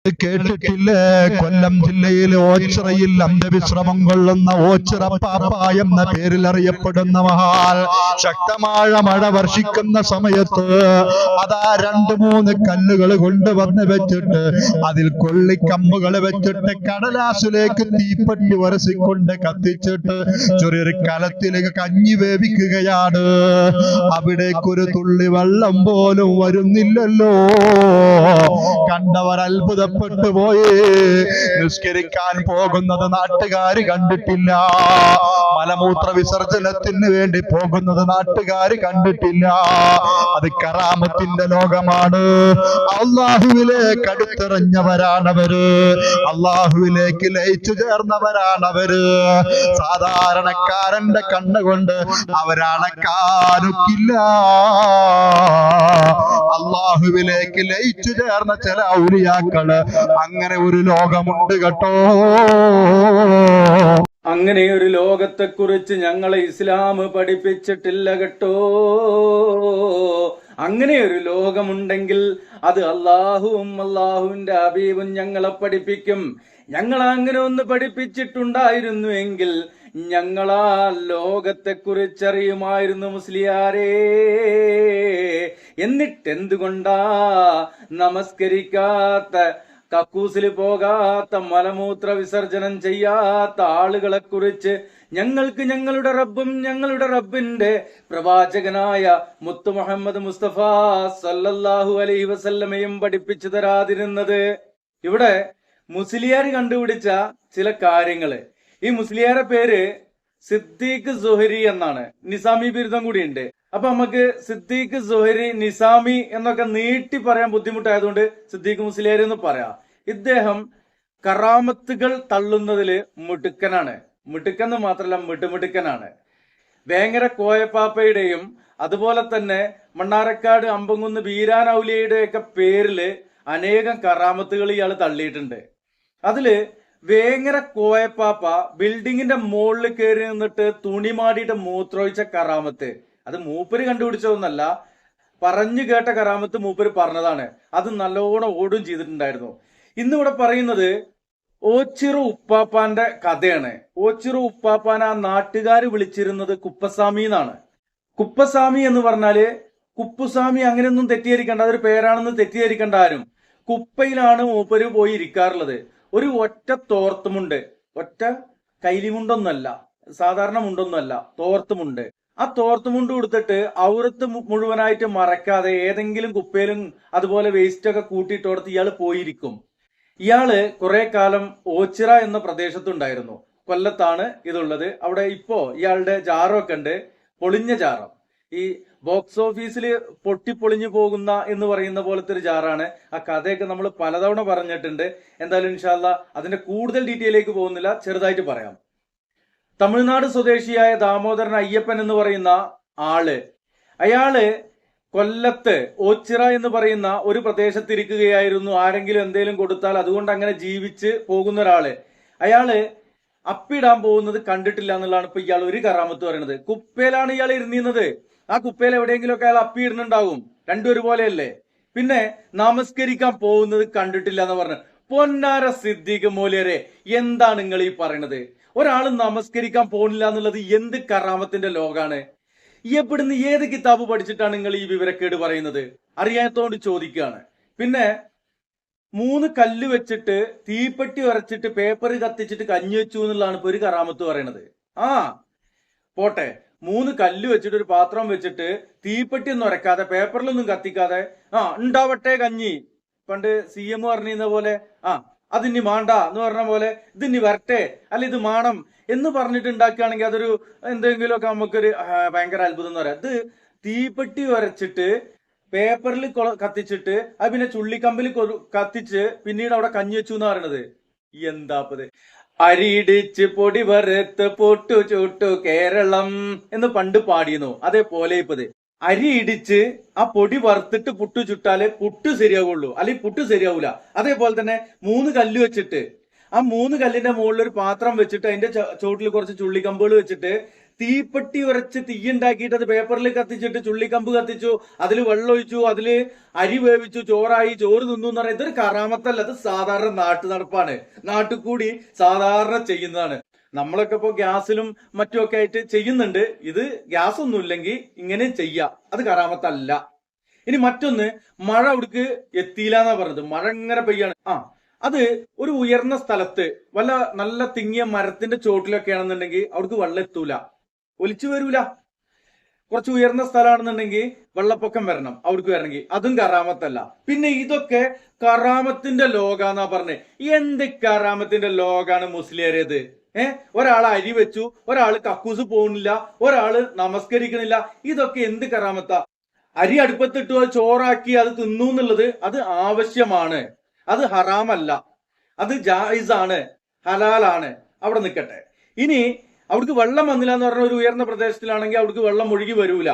കേട്ടിട്ടില്ലേ? കൊല്ലം ജില്ലയിലെ ഓച്ചിറയിൽ അന്ത്യവിശ്രമം കൊള്ളുന്ന ഓച്ചിറ പാപ്പ എന്ന പേരിൽ അറിയപ്പെടുന്ന മഹാൽ ശക്തമായ മഴ വർഷിക്കുന്ന സമയത്ത് അതാ 2-3 കല്ലുകൾ കൊണ്ടുവന്ന് വെച്ചിട്ട് അതിൽ കൊള്ളിക്കമ്പുകൾ വെച്ചിട്ട് കടലാസിലേക്ക് തീപ്പെട്ടി വരസിക്കൊണ്ട് കത്തിച്ചിട്ട് ചെറിയൊരു കലത്തിലേക്ക് കഞ്ഞി വേവിക്കുകയാണ്. അവിടേക്കൊരു തുള്ളി വെള്ളം പോലും വരുന്നില്ലല്ലോ. കണ്ടവർ അത്ഭുതപ്പെട്ടു പോയി. നിസ്കരിക്കാൻ പോകുന്നത് നാട്ടുകാര് കണ്ടിട്ടില്ല, മലമൂത്ര വിസർജനത്തിന് വേണ്ടി പോകുന്നത് നാട്ടുകാര് കണ്ടിട്ടില്ല. അത് കറാമത്തിന്റെ ലോകമാണ്. അള്ളാഹുവിലേക്ക് അടുത്തെറിഞ്ഞവരാണവര്, അള്ളാഹുവിലേക്ക് ലയിച്ചു ചേർന്നവരാണവര്. സാധാരണക്കാരന്റെ കണ്ണുകൊണ്ട് അവരളക്കാനൊക്കില്ല. അള്ളാഹുവിലേക്ക് ലയിച്ചു ചേർന്ന ചില ഔലിയാക്കള് അങ്ങനെ ഒരു ലോകമുണ്ട് കേട്ടോ. അങ്ങനെ ഒരു ലോകത്തെക്കുറിച്ച് ഞങ്ങളെ ഇസ്ലാം പഠിപ്പിച്ചിട്ടില്ല കേട്ടോ. അങ്ങനെ ഒരു ലോകമുണ്ടെങ്കിൽ അത് അള്ളാഹുവും അള്ളാഹുവിന്റെ ഹബീബും ഞങ്ങളെ പഠിപ്പിക്കും. ഞങ്ങൾ അങ്ങനെ ഒന്ന് പഠിപ്പിച്ചിട്ടുണ്ടായിരുന്നുവെങ്കിൽ ഞങ്ങളാ ലോകത്തെക്കുറിച്ചറിയുമായിരുന്നു മുസ്ലിയാരേ. എന്നിട്ടെന്തുകൊണ്ടാ നമസ്കരിക്കാത്ത, കക്കൂസിൽ പോകാത്ത, മലമൂത്ര വിസർജനം ചെയ്യാത്ത ആളുകളെ കുറിച്ച് ഞങ്ങൾക്ക് ഞങ്ങളുടെ റബ്ബും ഞങ്ങളുടെ റബ്ബിന്റെ പ്രവാചകനായ മുത്തു മുഹമ്മദ് മുസ്തഫ സല്ലല്ലാഹു അലൈഹി വസല്ലമയും പഠിപ്പിച്ചു തരാതിരുന്നത്? ഇവിടെ മുസ്ലിയാർ കണ്ടുപിടിച്ച ചില കാര്യങ്ങള്. ഈ മുസ്ലിയാരെ പേര് സിദ്ദീഖ് സുഹരി എന്നാണ്. നിസാമി ബിരുദം കൂടിയുണ്ട്. അപ്പൊ നമുക്ക് സിദ്ദീഖ് സുഹരി, നിസാമി എന്നൊക്കെ നീട്ടി പറയാൻ ബുദ്ധിമുട്ടായതുകൊണ്ട് സിദ്ദീഖ് മുസ്ലിയാർ എന്ന് പറയാം. ഇദ്ദേഹം കറാമത്തുകൾ തള്ളുന്നതില് മിടുക്കനാണ്. മിടുക്കെന്ന് മാത്രമല്ല, മിടുമിടുക്കനാണ്. വേങ്ങര കോയപ്പാപ്പയുടെയും അതുപോലെ തന്നെ മണ്ണാർക്കാട് അമ്പങ്കുന്ന് ബീരാനൌലിയുടെ ഒക്കെ പേരില് അനേകം കറാമത്തുകൾ ഇയാൾ തള്ളിയിട്ടുണ്ട്. അതില് വേങ്ങര കോയപ്പാപ്പ ബിൽഡിങ്ങിന്റെ മുകളിൽ കയറി നിന്നിട്ട് തുണി മാടിയിട്ട് മൂത്രമൊഴിച്ച കറാമത്ത്, അത് മൂപ്പര് കണ്ടുപിടിച്ചതൊന്നല്ല, പറഞ്ഞു കേട്ട കറാമത്ത് മൂപ്പര് പറഞ്ഞതാണ്. അത് നല്ലോണം ഓടും ചെയ്തിട്ടുണ്ടായിരുന്നു. ഇന്നിവിടെ പറയുന്നത് ഓച്ചിറ ഉപ്പാപ്പാന്റെ കഥയാണ്. ഓച്ചിറ ഉപ്പാപ്പാൻ ആ നാട്ടുകാർ വിളിച്ചിരുന്നത് കുപ്പസ്വാമി എന്നാണ്. കുപ്പസ്വാമി എന്ന് പറഞ്ഞാല് കുപ്പുസ്വാമി അങ്ങനെയൊന്നും തെറ്റിദ്ധരിക്കണ്ട, അതൊരു പേരാണെന്ന് തെറ്റിദ്ധരിക്കണ്ട ആരും. കുപ്പയിലാണ് മൂപ്പര് പോയി ഇരിക്കാറുള്ളത്. ഒരു ഒറ്റ തോർത്തുമുണ്ട്, ഒറ്റ കൈലിമുണ്ടൊന്നല്ല, സാധാരണ മുണ്ടൊന്നുമല്ല, തോർത്തുമുണ്ട്. ആ തോർത്തുമുണ്ട് കൊടുത്തിട്ട് ഔറത്ത് മുഴുവനായിട്ട് മറക്കാതെ ഏതെങ്കിലും കുപ്പയിലും അതുപോലെ വേസ്റ്റ് ഒക്കെ കൂട്ടിയിട്ടോടത്ത് ഇയാൾ പോയിരിക്കും. ഇയാള് കുറെ കാലം ഓച്ചിറ എന്ന പ്രദേശത്തുണ്ടായിരുന്നു. കൊല്ലത്താണ് ഇതുള്ളത്. അവിടെ ഇപ്പോ ഇയാളുടെ ജാറൊക്കെ ഉണ്ട്, പൊളിഞ്ഞ ജാറം. ഈ ബോക്സ് ഓഫീസിൽ പൊട്ടിപ്പൊളിഞ്ഞു പോകുന്ന എന്ന് പറയുന്ന പോലത്തെ ഒരു ജാറാണ്. ആ കഥയൊക്കെ നമ്മൾ പലതവണ പറഞ്ഞിട്ടുണ്ട്. എന്തായാലും ഇൻഷാ അല്ലാ അതിന്റെ കൂടുതൽ ഡീറ്റെയിലേക്ക് പോകുന്നില്ല, ചെറുതായിട്ട് പറയാം. തമിഴ്നാട് സ്വദേശിയായ ദാമോദരൻ അയ്യപ്പൻ എന്ന് പറയുന്ന ആള്, അയാള് കൊല്ലത്ത് ഓച്ചിറ എന്ന് പറയുന്ന ഒരു പ്രദേശത്തിരിക്കുകയായിരുന്നു. ആരെങ്കിലും എന്തെങ്കിലും കൊടുത്താൽ അതുകൊണ്ട് അങ്ങനെ ജീവിച്ച് പോകുന്ന ഒരാള്. അയാള് അപ്പിടാൻ പോകുന്നത് കണ്ടിട്ടില്ല എന്നുള്ളതാണ് ഇപ്പൊ ഇയാൾ ഒരു കറാമത്ത് പറയുന്നത്. കുപ്പയിലാണ് ഇയാൾ ഇരുന്നിരുന്നത്. ആ കുപ്പയിൽ എവിടെയെങ്കിലും ഒക്കെ അയാൾ അപ്പിയിടുന്നുണ്ടാവും. രണ്ടും ഒരുപോലെയല്ലേ. പിന്നെ നമസ്കരിക്കാൻ പോകുന്നത് കണ്ടിട്ടില്ല എന്ന് പറഞ്ഞു. പൊന്നാര സിദ്ദീഖ് മൗലിയരെ, എന്താണ് നിങ്ങൾ ഈ പറയണത്? ഒരാൾ നമസ്കരിക്കാൻ പോകുന്നില്ല എന്നുള്ളത് എന്ത് കറാമത്തിന്റെ ലോകാണ്? എവിടുന്ന് ഏത് കിതാബ് പഠിച്ചിട്ടാണ് നിങ്ങൾ ഈ വിവരക്കേട് പറയുന്നത്? അറിയാത്തോണ്ട് ചോദിക്കുകയാണ്. പിന്നെ 3 കല്ല് വെച്ചിട്ട് തീപ്പെട്ടി ഉരച്ചിട്ട് പേപ്പർ കത്തിച്ചിട്ട് കഞ്ഞി വെച്ചു എന്നുള്ളതാണ് ഇപ്പൊ ഒരു കറാമത്ത് പറയണത്. ആ പോട്ടെ, 3 കല്ല് വെച്ചിട്ട് ഒരു പാത്രം വെച്ചിട്ട് തീപ്പെട്ടി ഒന്നും ഉരക്കാതെ പേപ്പറിലൊന്നും കത്തിക്കാതെ ഉണ്ടാവട്ടെ കഞ്ഞി, പണ്ട് CM പറഞ്ഞിരുന്ന പോലെ, അതിനി മാണ്ട എന്ന് പറഞ്ഞ പോലെ ഇതിനി വരട്ടെ, അല്ല ഇത് മാണം എന്ന് പറഞ്ഞിട്ട് ഉണ്ടാക്കുകയാണെങ്കിൽ അതൊരു എന്തെങ്കിലുമൊക്കെ നമുക്കൊരു ഭയങ്കര അത്ഭുതം എന്ന് പറയാം. ഇത് തീപ്പെട്ടി ഉരച്ചിട്ട് പേപ്പറിൽ കത്തിച്ചിട്ട് അത് പിന്നെ ചുള്ളിക്കമ്പിൽ കത്തിച്ച് പിന്നീട് അവിടെ കഞ്ഞി വെച്ചു എന്ന് പറയണത് എന്താപ്പത്? അരിയിടിച്ച് പൊടി വറുത്ത് പൊട്ടു ചുട്ടു കേരളം എന്ന് പണ്ട് പാടിയിരുന്നു. അതേപോലെ ഇപ്പത് അരി ഇടിച്ച് ആ പൊടി വറുത്തിട്ട് പുട്ടു ചുട്ടാലേ പുട്ട് ശരിയാവുള്ളൂ, അല്ലെങ്കിൽ പുട്ട് ശരിയാവൂല. അതേപോലെ തന്നെ 3 കല്ല് വെച്ചിട്ട് ആ 3 കല്ലിന്റെ മുകളിൽ ഒരു പാത്രം വെച്ചിട്ട് അതിന്റെ ചുവട്ടിൽ കുറച്ച് ചുള്ളിക്കമ്പുകൾ വെച്ചിട്ട് തീപ്പെട്ടി ഉരച്ച് തീയുണ്ടാക്കിയിട്ട് അത് പേപ്പറിൽ കത്തിച്ചിട്ട് ചുള്ളിക്കമ്പ് കത്തിച്ചു, അതിൽ വെള്ളം ഒഴിച്ചു, അതില് അരി വേവിച്ചു, ചോറായി, ചോറ് തിന്നു എന്ന് പറയുന്നത് ഇതൊരു കറാമത്തല്ല. അത് സാധാരണ നാട്ടു നടപ്പാണ്, നാട്ടിൽ കൂടി സാധാരണ ചെയ്യുന്നതാണ്. നമ്മളൊക്കെ ഇപ്പോ ഗ്യാസിലും മറ്റുമൊക്കെ ആയിട്ട് ചെയ്യുന്നുണ്ട്. ഇത് ഗ്യാസ് ഒന്നും ഇല്ലെങ്കിൽ ഇങ്ങനെ ചെയ്യാം, അത് കറാമത്തല്ല. ഇനി മറ്റൊന്ന്, മഴ അവിടേക്ക് എത്തിയില്ല എന്നാ പറഞ്ഞത്. മഴ ഇങ്ങനെ പെയ്യാണ്. അത് ഒരു ഉയർന്ന സ്ഥലത്ത് വല്ല നല്ല തിങ്ങിയ മരത്തിന്റെ ചോട്ടിലൊക്കെ ആണെന്നുണ്ടെങ്കിൽ അവിടേക്ക് വെള്ളം എത്തൂല, ഒലിച്ചു വരൂല. കുറച്ച് ഉയർന്ന സ്ഥലമാണെന്നുണ്ടെങ്കിൽ വെള്ളപ്പൊക്കം വരണം, അവിടേക്ക് വരണമെങ്കിൽ അതും കറാമത്തല്ല. പിന്നെ ഇതൊക്കെ കറാമത്തിന്റെ ലോകാന്നാ പറഞ്ഞത്. എന്ത് കറാമത്തിന്റെ ലോകാണ് മുസ്ലിയാരേത്? ഒരാൾ അരി വെച്ചു, ഒരാള് കക്കൂസ് പോകുന്നില്ല, ഒരാള് നമസ്കരിക്കണില്ല. ഇതൊക്കെ എന്ത് കറാമത്താ? അരി അടുപ്പത്തിട്ടു ചോറാക്കി അത് തിന്നു എന്നുള്ളത് അത് ആവശ്യമാണ്, അത് ഹറാമല്ല, അത് ജായിസാണ്, ഹലാലാണ്. അവിടെ നിൽക്കട്ടെ. ഇനി അവിടേക്ക് വെള്ളം വന്നില്ല എന്ന് പറഞ്ഞ ഒരു ഉയർന്ന പ്രദേശത്തിലാണെങ്കിൽ അവിടേക്ക് വെള്ളം ഒഴുകി വരൂല.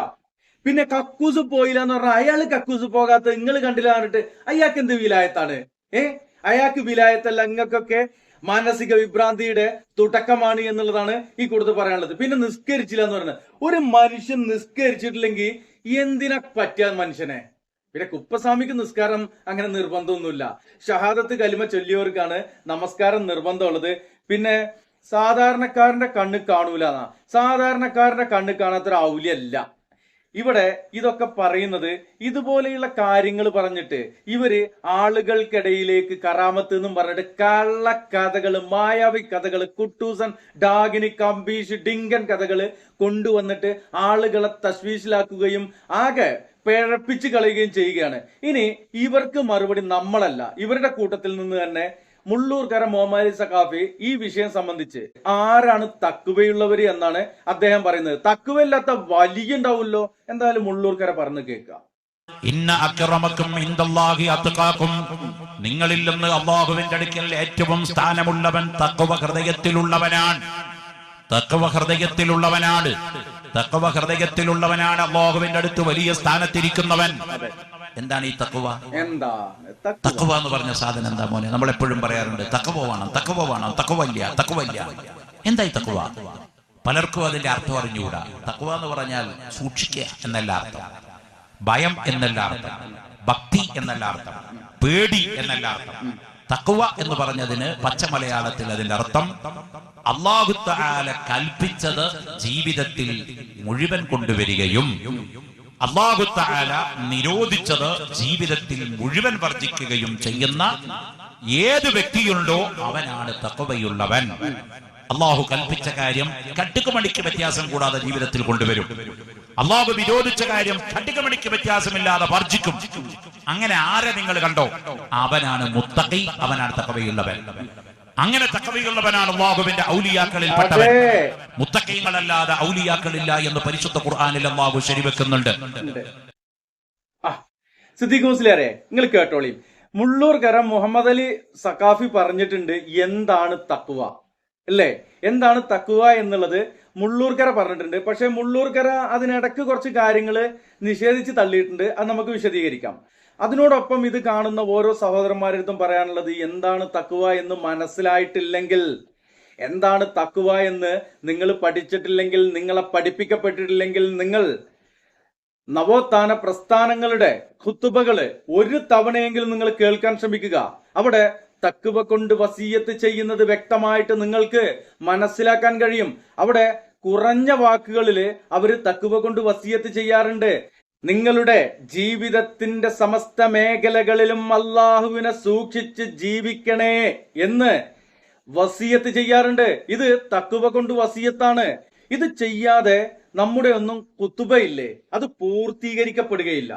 പിന്നെ കക്കൂസ് പോയില്ല എന്ന് പറഞ്ഞാൽ അയാള് കക്കൂസ് പോകാത്ത നിങ്ങൾ കണ്ടില്ല പറഞ്ഞിട്ട് അയാൾക്ക് എന്ത് വിലായത്താണ്? അയാൾക്ക് വിലായത്തല്ല, നിങ്ങൾക്കൊക്കെ മാനസിക വിഭ്രാന്തിയുടെ തുടക്കമാണ് എന്നുള്ളതാണ് ഈ കൂടുതൽ പറയാനുള്ളത്. പിന്നെ നിസ്കരിച്ചില്ല എന്ന് പറഞ്ഞത്, ഒരു മനുഷ്യൻ നിസ്കരിച്ചിട്ടില്ലെങ്കിൽ എന്തിനാ പറ്റിയ മനുഷ്യനെ? പിന്നെ കുപ്പസ്വാമിക്ക് നിസ്കാരം അങ്ങനെ നിർബന്ധമൊന്നുമില്ല. ഷഹാദത്ത് കലിമ ചൊല്ലിയവർക്കാണ് നമസ്കാരം നിർബന്ധമുള്ളത്. പിന്നെ സാധാരണക്കാരന്റെ കണ്ണ് കാണൂല എന്നാ. സാധാരണക്കാരന്റെ കണ്ണ് കാണാത്തൊരു ഔലിയല്ല. ഇവിടെ ഇതൊക്കെ പറയുന്നത് ഇതുപോലെയുള്ള കാര്യങ്ങൾ പറഞ്ഞിട്ട് ഇവര് ആളുകൾക്കിടയിലേക്ക് കറാമത്ത് എന്നും പറഞ്ഞിട്ട് കള്ളക്കഥകള്, മായാവി കഥകള്, കുട്ടൂസൻ, ഡാഗിനി, കമ്പീഷ്, ഡിങ്കൻ കഥകള് കൊണ്ടുവന്നിട്ട് ആളുകളെ തശ്വീഷിലാക്കുകയും ആകെ പിഴപ്പിച്ച് കളയുകയും ചെയ്യുകയാണ്. ഇനി ഇവർക്ക് മറുപടി നമ്മളല്ല, ഇവരുടെ കൂട്ടത്തിൽ നിന്ന് തന്നെ മുള്ളൂർക്കര മുഹമ്മദ് സഖാഫി ഈ വിഷയം സംബന്ധിച്ച് ആരാണ് തക്കുവയുള്ളവര് എന്നാണ് അദ്ദേഹം പറയുന്നത്. തക്കുവയില്ലാത്ത വലിയ ഉണ്ടാവുമല്ലോ. എന്തായാലും മുള്ളൂർക്കര പറഞ്ഞു കേൾക്കാം. ഇന്ന അക്രമക്കും ഇൻദല്ലാഹി അത്ഖാക്കും, നിങ്ങളിൽ നിന്ന് അല്ലാഹുവിന്റെ അടുക്കൽ ഏറ്റവും സ്ഥാനമുള്ളവൻ തഖ്വ ഹൃദയത്തിലുള്ളവനാണ്. തഖ്വ ഹൃദയത്തിലുള്ളവനാണ്. തഖ്വ ഹൃദയത്തിലുള്ളവനാണ് അല്ലാഹുവിന്റെ അടുത്ത് വലിയ സ്ഥാനത്തിരിക്കുന്നവൻ. എന്താണ് ഈ തഖ്വ? തഖ്വ എന്ന് പറഞ്ഞ സാധനം എന്താ മോനെ? നമ്മൾ എപ്പോഴും പറയാറുണ്ട് തഖ്വ വേണം, തഖ്വ വേണം, തഖ്വ ഇല്ല. എന്തായി തഖ്വ? പലർക്കും അതിന്റെ അർത്ഥം അറിഞ്ഞുകൂടാ. തഖ്വ എന്ന് പറഞ്ഞാൽ സൂക്ഷിക്കുക എന്നല്ല അർത്ഥം, ഭയം എന്നല്ല അർത്ഥം, ഭക്തി എന്നല്ല അർത്ഥം, പേടി എന്നല്ല അർത്ഥം. തഖ്വ എന്ന് പറഞ്ഞതിന് പച്ച മലയാളത്തിൽ അതിന്റെ അർത്ഥം അല്ലാഹു തആല കൽപ്പിച്ചത് ജീവിതത്തിൽ മുഴുവൻ കൊണ്ടുവരികയും അല്ലാഹു തആല നിരോധിച്ചത് ജീവിതത്തിൽ മുഴുവൻ വർജിക്കുകയും ചെയ്യുന്ന ഏത് വ്യക്തിയുണ്ടോ അവനാണ് തഖ്വയുള്ളവൻ. അല്ലാഹു കൽപ്പിച്ച കാര്യം കട്ടുകമണിക്ക് വ്യത്യാസം കൂടാതെ ജീവിതത്തിൽ കൊണ്ടുവരും. അല്ലാഹു വിരോധിച്ച കാര്യം കട്ടുകമണിക്ക് വ്യത്യാസമില്ലാതെ വർജിക്കും. അങ്ങനെ ആരെ നിങ്ങൾ കണ്ടോ അവനാണ് മുത്തഖി, അവനാണ് തഖ്വയുള്ളവൻ. അങ്ങനെ തഖ്വയുള്ളവനാണ് അല്ലാഹുവിന്റെ ഔലിയാക്കളിൽ പെട്ടവൻ. മുത്തഖീങ്ങളല്ലാതെ ഔലിയാക്കളില്ല എന്ന് പരിശുദ്ധ ഖുർആനിൽ അല്ലാഹു ശരിവെക്കുന്നുണ്ട്. സിദ്ദീഖ് മുസ്ലിയാരെ, നിങ്ങൾ കേട്ടോളി. മുള്ളൂർക്കര മുഹമ്മദ് അലി സഖാഫി പറഞ്ഞിട്ടുണ്ട് എന്താണ് തഖ്വ അല്ലേ? എന്താണ് തഖ്വ എന്നുള്ളത് മുള്ളൂർക്കര പറഞ്ഞിട്ടുണ്ട്. പക്ഷെ മുള്ളൂർക്കര അതിനിടക്ക് കുറച്ച് കാര്യങ്ങൾ നിഷേധിച്ച് തള്ളിയിട്ടുണ്ട്. അത് നമുക്ക് വിശദീകരിക്കാം. അതിനോടൊപ്പം ഇത് കാണുന്ന ഓരോ സഹോദരന്മാരടുത്തും പറയാനുള്ളത്, എന്താണ് തഖ്വ എന്ന് മനസ്സിലായിട്ടില്ലെങ്കിൽ, എന്താണ് തഖ്വ എന്ന് നിങ്ങൾ പഠിച്ചിട്ടില്ലെങ്കിൽ, നിങ്ങളെ പഠിപ്പിക്കപ്പെട്ടിട്ടില്ലെങ്കിൽ, നിങ്ങൾ നവോത്ഥാന പ്രസ്ഥാനങ്ങളുടെ ഖുതുബകള് ഒരു തവണയെങ്കിലും നിങ്ങൾ കേൾക്കാൻ ശ്രമിക്കുക. അവിടെ തഖ്വ കൊണ്ട് വസിയത്ത് ചെയ്യുന്നത് വ്യക്തമായിട്ട് നിങ്ങൾക്ക് മനസ്സിലാക്കാൻ കഴിയും. അവിടെ കുറഞ്ഞ വാക്കുകളില് അവര് തഖ്വ കൊണ്ട് വസിയത്ത് ചെയ്യാറുണ്ട്. നിങ്ങളുടെ ജീവിതത്തിന്റെ സമസ്ത മേഖലകളിലും അല്ലാഹുവിനെ സൂക്ഷിച്ച് ജീവിക്കണേ എന്ന് വസിയത്ത് ചെയ്യാറുണ്ട്. ഇത് തഖ്വ കൊണ്ട് വസിയത്താണ്. ഇത് ചെയ്യാതെ നമ്മുടെ ഒന്നും കുത്തുബയില്ലേ, അത് പൂർത്തീകരിക്കപ്പെടുകയില്ല.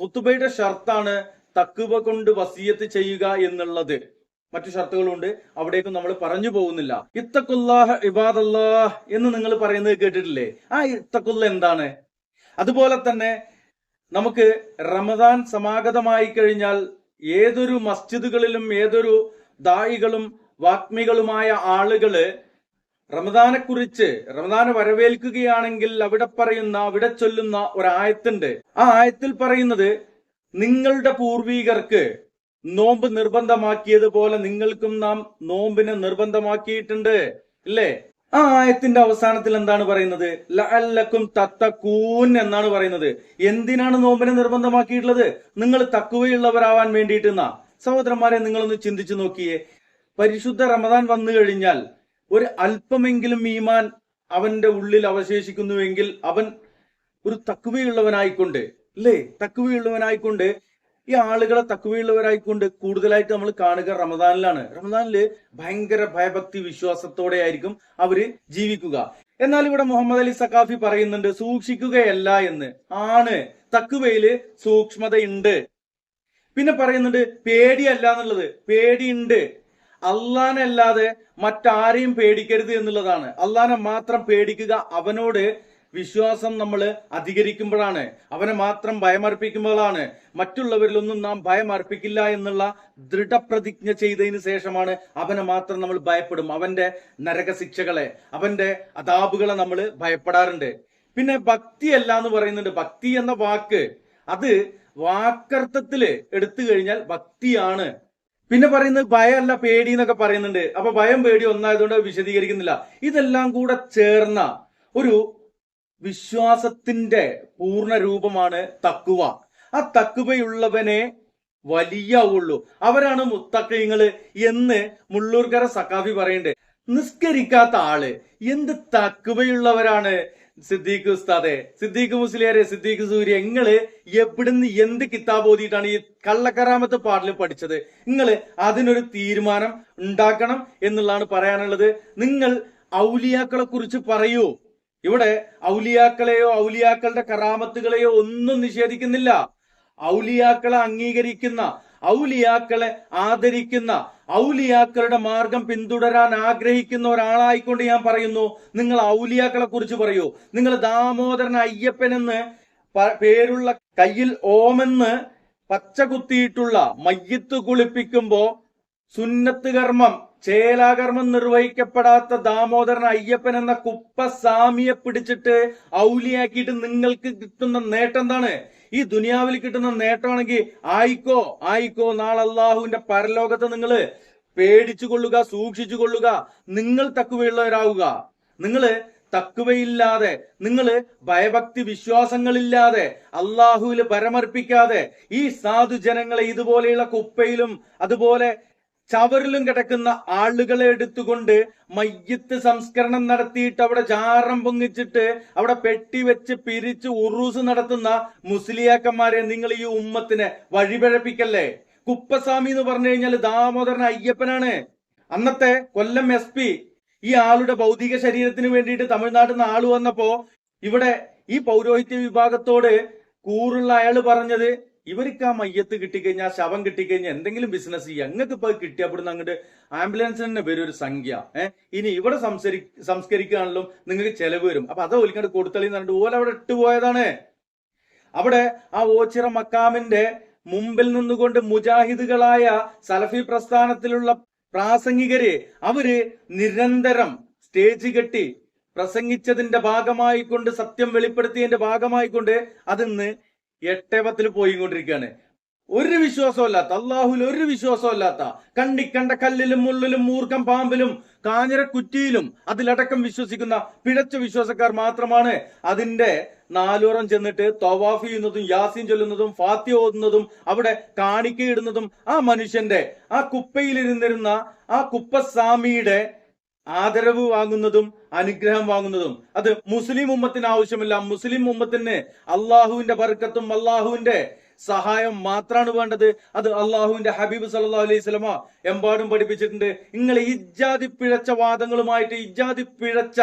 കുത്തുബയുടെ ഷർത്താണ് തഖ്വ കൊണ്ട് വസിയത്ത് ചെയ്യുക എന്നുള്ളത്. മറ്റു ഷർത്തുകളുണ്ട്, അവിടേക്കും നമ്മൾ പറഞ്ഞു പോകുന്നില്ല. ഇത്തഖുല്ലാഹ ഇബാദല്ലാഹ് എന്ന് നിങ്ങൾ പറയുന്നത് കേട്ടിട്ടില്ലേ? ആ ഇത്തഖുല്ല എന്താണ്? അതുപോലെ തന്നെ നമുക്ക് റമദാൻ സമാഗതമായി കഴിഞ്ഞാൽ ഏതൊരു മസ്ജിദുകളിലും ഏതൊരു ദായികളും വാഗ്മികളുമായ ആളുകള് റമദാനെ കുറിച്ച്, റമദാനെ വരവേൽക്കുകയാണെങ്കിൽ അവിടെ ചൊല്ലുന്ന ഒരായത്തുണ്ട്. ആ ആയത്തിൽ പറയുന്നത്, നിങ്ങളുടെ പൂർവീകർക്ക് നോമ്പ് നിർബന്ധമാക്കിയതുപോലെ നിങ്ങൾക്കും നാം നോമ്പിനെ നിർബന്ധമാക്കിയിട്ടുണ്ട് ഇല്ലേ? ആ ആയത്തിന്റെ അവസാനത്തിൽ എന്താണ് പറയുന്നത്? ലഅല്ലക്കും തത്തഖൂൻ എന്നാണ് പറയുന്നത്. എന്തിനാണ് നോമ്പിനെ നിർബന്ധമാക്കിയിട്ടുള്ളത്? നിങ്ങൾ തഖ്വയുള്ളവരാവാൻ വേണ്ടിയിട്ടെന്നാ. സഹോദരന്മാരെ, നിങ്ങളൊന്ന് ചിന്തിച്ചു നോക്കിയേ. പരിശുദ്ധ റമദാൻ വന്നു കഴിഞ്ഞാൽ ഒരു അല്പമെങ്കിലും ഈമാൻ അവന്റെ ഉള്ളിൽ അവശേഷിക്കുന്നുവെങ്കിൽ അവൻ ഒരു തഖ്വയുള്ളവനായിക്കൊണ്ട്, അല്ലേ, തഖ്വയുള്ളവനായിക്കൊണ്ട് ഈ ആളുകളെ തഖ്വയുള്ളവരായിക്കൊണ്ട് കൂടുതലായിട്ട് നമ്മൾ കാണുക റമദാനിലാണ്. റമദാനില് ഭയങ്കര ഭയഭക്തി വിശ്വാസത്തോടെ ആയിരിക്കും അവര് ജീവിക്കുക. എന്നാൽ ഇവിടെ മുഹമ്മദ് അലി സഖാഫി പറയുന്നുണ്ട് സൂക്ഷിക്കുകയല്ല എന്ന്. ആണ്, തഖ്വയില് സൂക്ഷ്മതയുണ്ട്. പിന്നെ പറയുന്നുണ്ട് പേടിയല്ല എന്നുള്ളത്. പേടിയുണ്ട്. അള്ളാനെ അല്ലാതെ മറ്റാരെയും പേടിക്കരുത് എന്നുള്ളതാണ്. അള്ളാനെ മാത്രം പേടിക്കുക. അവനോട് വിശ്വാസം നമ്മൾ അധികരിക്കുമ്പോഴാണ്, അവനെ മാത്രം ഭയമർപ്പിക്കുമ്പോഴാണ്. മറ്റുള്ളവരിലൊന്നും നാം ഭയം അർപ്പിക്കില്ല എന്നുള്ള ദൃഢപ്രതിജ്ഞ ചെയ്തതിന് ശേഷമാണ് അവനെ മാത്രം നമ്മൾ ഭയപ്പെടും. അവന്റെ നരകശിക്ഷകളെ, അവന്റെ അതാപുകളെ നമ്മൾ ഭയപ്പെടാറുണ്ട്. പിന്നെ ഭക്തിയല്ല എന്ന് പറയുന്നുണ്ട്. ഭക്തി എന്ന വാക്ക് അത് വാക്കർത്ഥത്തില് എടുത്തു കഴിഞ്ഞാൽ ഭക്തിയാണ്. പിന്നെ പറയുന്നത് ഭയമല്ല പേടി എന്നൊക്കെ പറയുന്നുണ്ട്. അപ്പൊ ഭയം പേടി ഒന്നായതുകൊണ്ട് വിശദീകരിക്കുന്നില്ല. ഇതെല്ലാം കൂടെ ചേർന്ന ഒരു വിശ്വാസത്തിന്റെ പൂർണ്ണ രൂപമാണ് തഖ്വ. ആ തഖ്വയുള്ളവനെ വലിയാവുള്ളൂ, അവരാണ് മുത്തഖീങ്ങള് എന്ന് മുള്ളൂർക്കര സഖാഫി പറയുന്നുണ്ട്. നിസ്കരിക്കാത്ത ആള് എന്ത് തഖ്വയുള്ളവരാണ്? സിദ്ദീഖ് ഉസ്താദെ, സിദ്ദീഖ് മുസ്ലിയാരെ, സിദ്ദീഖ് സൂര്യ, നിങ്ങള് എവിടുന്ന് എന്ത് കിതാബ് ഓതിയിട്ടാണ് ഈ കള്ളക്കറാമത്ത് പാടില് പഠിച്ചത്? നിങ്ങൾ അതിനൊരു തീരുമാനം ഉണ്ടാക്കണം എന്നുള്ളതാണ് പറയാനുള്ളത്. നിങ്ങൾ ഔലിയാക്കളെ കുറിച്ച് പറയൂ. ഇവിടെ ഔലിയാക്കളെയോ ഔലിയാക്കളുടെ കറാമത്തുകളെയോ ഒന്നും നിഷേധിക്കുന്നില്ല. ഔലിയാക്കളെ അംഗീകരിക്കുന്ന, ഔലിയാക്കളെ ആദരിക്കുന്ന, ഔലിയാക്കളുടെ മാർഗം പിന്തുടരാൻ ആഗ്രഹിക്കുന്ന ഒരാളായിക്കൊണ്ട് ഞാൻ പറയുന്നു, നിങ്ങൾ ഔലിയാക്കളെ കുറിച്ച് പറയൂ. നിങ്ങൾ ദാമോദരൻ അയ്യപ്പൻ എന്ന് പേരുള്ള കയ്യിൽ ഓമെന്ന് പച്ച കുത്തിയിട്ടുള്ള മയ്യത്ത് കുളിപ്പിക്കുമ്പോ സുന്നത്ത് കർമ്മം, ചേലാകർമ്മം നിർവഹിക്കപ്പെടാത്ത ദാമോദരൻ അയ്യപ്പൻ എന്ന കുപ്പസ്വാമിയെ പിടിച്ചിട്ട് ഔലിയാക്കിയിട്ട് നിങ്ങൾക്ക് കിട്ടുന്ന നേട്ടം എന്താണ്? ഈ ദുനിയാവിൽ കിട്ടുന്ന നേട്ടമാണെങ്കിൽ ആയിക്കോ, നാളെ അള്ളാഹുവിന്റെ പരലോകത്ത് നിങ്ങൾ പേടിച്ചു കൊള്ളുക, സൂക്ഷിച്ചു കൊള്ളുക. നിങ്ങൾ തഖ്വയുള്ളവരാവുക. നിങ്ങള് തഖ്വയില്ലാതെ, നിങ്ങള് ഭയഭക്തി വിശ്വാസങ്ങളില്ലാതെ, അള്ളാഹുവിൽ പരമർപ്പിക്കാതെ ഈ സാധുജനങ്ങളെ ഇതുപോലെയുള്ള കുപ്പയിലും അതുപോലെ ചവറിലും കിടക്കുന്ന ആളുകളെ എടുത്തുകൊണ്ട് മയ്യത്ത് സംസ്കരണം നടത്തിയിട്ട് അവിടെ ജാറം പൊങ്ങിച്ചിട്ട് അവിടെ പെട്ടി വെച്ച് പിരിച്ച് ഉറൂസ് നടത്തുന്ന മുസ്ലിയാക്കന്മാരെ നിങ്ങൾ ഈ ഉമ്മത്തിനെ വഴിപഴപ്പിക്കല്ലേ. കുപ്പസ്വാമി എന്ന് പറഞ്ഞു കഴിഞ്ഞാൽ ദാമോദരൻ അയ്യപ്പനാണ്. അന്നത്തെ കൊല്ലം SP ഈ ആളുടെ ഭൗതിക ശരീരത്തിന് വേണ്ടിയിട്ട് തമിഴ്നാട്ടിൽ നിന്ന് ആള് വന്നപ്പോ ഇവിടെ ഈ പൗരോഹിത്യ വിഭാഗത്തോട് കൂറുള്ള അയാള് പറഞ്ഞത്, ഇവർക്ക് ആ മയ്യത്ത് കിട്ടിക്കഴിഞ്ഞാൽ, ശവം കിട്ടിക്കഴിഞ്ഞാൽ എന്തെങ്കിലും ബിസിനസ് ചെയ്യാം. നിങ്ങൾക്ക് ഇപ്പൊ കിട്ടിയപ്പെടുന്ന അങ്ങോട്ട് ആംബുലൻസിന് തന്നെ വരും ഒരു സംഖ്യ. ഇനി ഇവിടെ സംസ്കരിക്കുകയാണല്ലോ നിങ്ങൾക്ക് ചെലവ് വരും. അപ്പൊ അത് ഒലിക്കണ്ട് കൊടുത്തളി എന്ന് പറഞ്ഞിട്ട് ഓല അവിടെ ഇട്ടുപോയതാണ്. അവിടെ ആ ഓച്ചിറ മക്കാമിന്റെ മുമ്പിൽ നിന്നുകൊണ്ട് മുജാഹിദുകളായ സലഫി പ്രസ്ഥാനത്തിലുള്ള പ്രാസംഗികര് അവര് നിരന്തരം സ്റ്റേജ് കെട്ടി പ്രസംഗിച്ചതിന്റെ ഭാഗമായിക്കൊണ്ട്, സത്യം വെളിപ്പെടുത്തിയതിന്റെ ഭാഗമായിക്കൊണ്ട് അതിന്ന് എട്ടേപത്തിൽ പോയിക്കൊണ്ടിരിക്കുകയാണ്. ഒരു വിശ്വാസമല്ലാത്ത, അള്ളാഹുൽ ഒരു വിശ്വാസമല്ലാത്ത, കണ്ട കല്ലിലും മുള്ളിലും മൂർഖം പാമ്പിലും കാഞ്ഞിര കുറ്റിയിലും അതിലടക്കം വിശ്വസിക്കുന്ന പിഴച്ച വിശ്വാസക്കാർ മാത്രമാണ് അതിന്റെ നാലുറം ചെന്നിട്ട് തവാഫ് ചെയ്യുന്നതും യാസീൻ ചൊല്ലുന്നതും ഫാത്തിഹ ഓതുന്നതും അവിടെ കാണിക്കയിടുന്നതും ആ മനുഷ്യന്റെ ആ കുപ്പയിലിരുന്നിരുന്ന ആ കുപ്പസ്വാമിയുടെ ആദരവ് വാങ്ങുന്നതും അനുഗ്രഹം വാങ്ങുന്നതും. അത് മുസ്ലിം ഉമ്മത്തിന് ആവശ്യമില്ല. മുസ്ലിം ഉമ്മത്തിന് അള്ളാഹുവിന്റെ ബർക്കത്തും അള്ളാഹുവിന്റെ സഹായം മാത്രമാണ് വേണ്ടത്. അത് അള്ളാഹുവിന്റെ ഹബീബ് സല്ലല്ലാഹു അലൈഹി വസല്ലമ എമ്പാടും പഠിപ്പിച്ചിട്ടുണ്ട്. നിങ്ങൾ ഇജ്ജാതി പിഴച്ച വാദങ്ങളുമായിട്ട്, ഇജ്ജാതി പിഴച്ച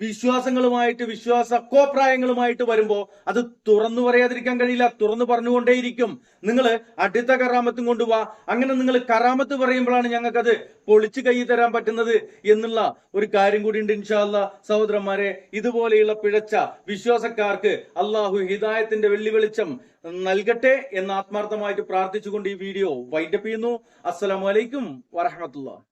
വിശ്വാസങ്ങളുമായിട്ട്, വിശ്വാസ കോപ്രായങ്ങളുമായിട്ട് വരുമ്പോ അത് തുറന്നു പറയാതിരിക്കാൻ കഴിയില്ല. തുറന്നു പറഞ്ഞുകൊണ്ടേയിരിക്കും. നിങ്ങൾ അടുത്ത കറാമത്തും കൊണ്ടുപോവാ. അങ്ങനെ നിങ്ങൾ കറാമത്ത് പറയുമ്പോഴാണ് ഞങ്ങൾക്കത് പൊളിച്ചു കൈ തരാൻ പറ്റുന്നത് എന്നുള്ള ഒരു കാര്യം കൂടി ഉണ്ട്. ഇൻഷാ അല്ലാഹ് സഹോദരന്മാരെ, ഇതുപോലെയുള്ള പിഴച്ച വിശ്വാസക്കാർക്ക് അള്ളാഹു ഹിദായത്തിന്റെ വെള്ളി വെളിച്ചം നൽകട്ടെ എന്ന് ആത്മാർത്ഥമായിട്ട് പ്രാർത്ഥിച്ചുകൊണ്ട് ഈ വീഡിയോ വൈൻഡപ്പ് ചെയ്യുന്നു. അസ്സലാമു അലൈക്കും വറഹ്മത്തുള്ളാഹി.